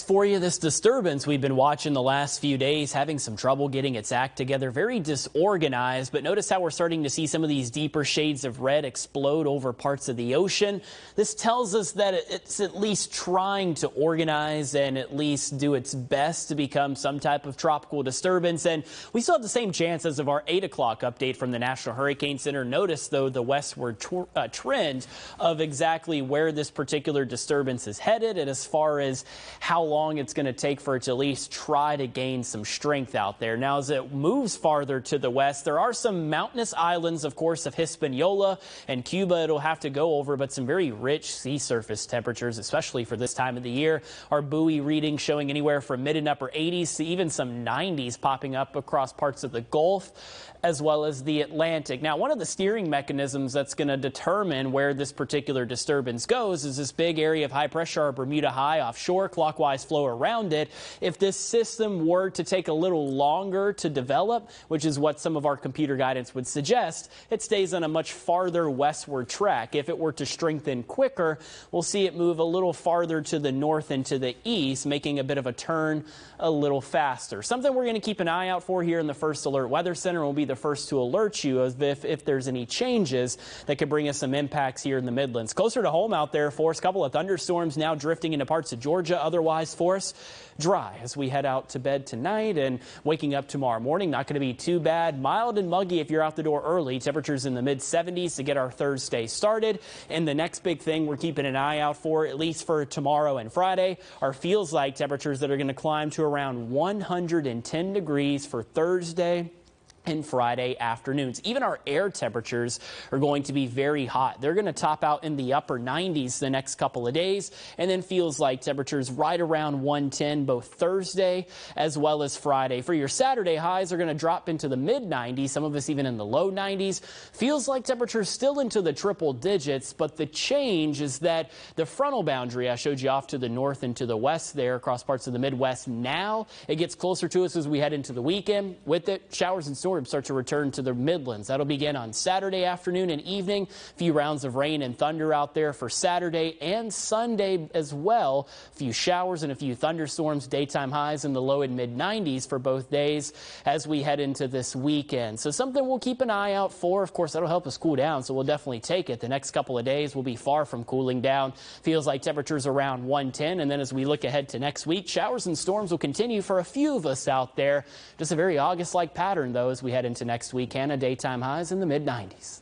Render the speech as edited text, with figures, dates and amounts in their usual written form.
For you, this disturbance we've been watching the last few days, having some trouble getting its act together, very disorganized. But notice how we're starting to see some of these deeper shades of red explode over parts of the ocean. This tells us that it's at least trying to organize and at least do its best to become some type of tropical disturbance. And we still have the same chance as of our 8 o'clock update from the National Hurricane Center. Notice, though, the westward trend of exactly where this particular disturbance is headed and as far as how long it's going to take for it to at least try to gain some strength out there. Now, as it moves farther to the west, there are some mountainous islands, of course, of Hispaniola and Cuba it'll have to go over, but some very rich sea surface temperatures, especially for this time of the year. Our buoy reading showing anywhere from mid and upper 80s to even some 90s popping up across parts of the Gulf as well as the Atlantic. Now, one of the steering mechanisms that's going to determine where this particular disturbance goes is this big area of high pressure, our Bermuda High offshore, clockwise flow around it. If this system were to take a little longer to develop, which is what some of our computer guidance would suggest, it stays on a much farther westward track. If it were to strengthen quicker, we'll see it move a little farther to the north and to the east, making a bit of a turn a little faster. Something we're going to keep an eye out for here in the First Alert Weather Center. We'll be the first to alert you as if there's any changes that could bring us some impacts here in the Midlands. Closer to home out there for us, a couple of thunderstorms now drifting into parts of Georgia. Otherwise for us, dry as we head out to bed tonight and waking up tomorrow morning. Not going to be too bad. Mild and muggy if you're out the door early. Temperatures in the mid 70s to get our Thursday started. And the next big thing we're keeping an eye out for, at least for tomorrow and Friday, are feels like temperatures that are going to climb to around 110 degrees for Thursday and Friday afternoons. Even our air temperatures are going to be very hot. They're going to top out in the upper 90s the next couple of days, and then feels like temperatures right around 110 both Thursday as well as Friday. For your Saturday, highs are going to drop into the mid 90s, some of us even in the low 90s. Feels like temperatures still into the triple digits, but the change is that the frontal boundary I showed you off to the north and to the west there across parts of the Midwest, now it gets closer to us as we head into the weekend. With it, showers and storms start to return to the Midlands. That'll begin on Saturday afternoon and evening. A few rounds of rain and thunder out there for Saturday and Sunday as well. A few showers and a few thunderstorms. Daytime highs in the low and mid 90s for both days as we head into this weekend. So something we'll keep an eye out for. Of course, that'll help us cool down, so we'll definitely take it. The next couple of days will be far from cooling down. Feels like temperatures around 110. And then as we look ahead to next week, showers and storms will continue for a few of us out there. Just a very August-like pattern, though, as we head into next week. Daytime highs in the mid 90s.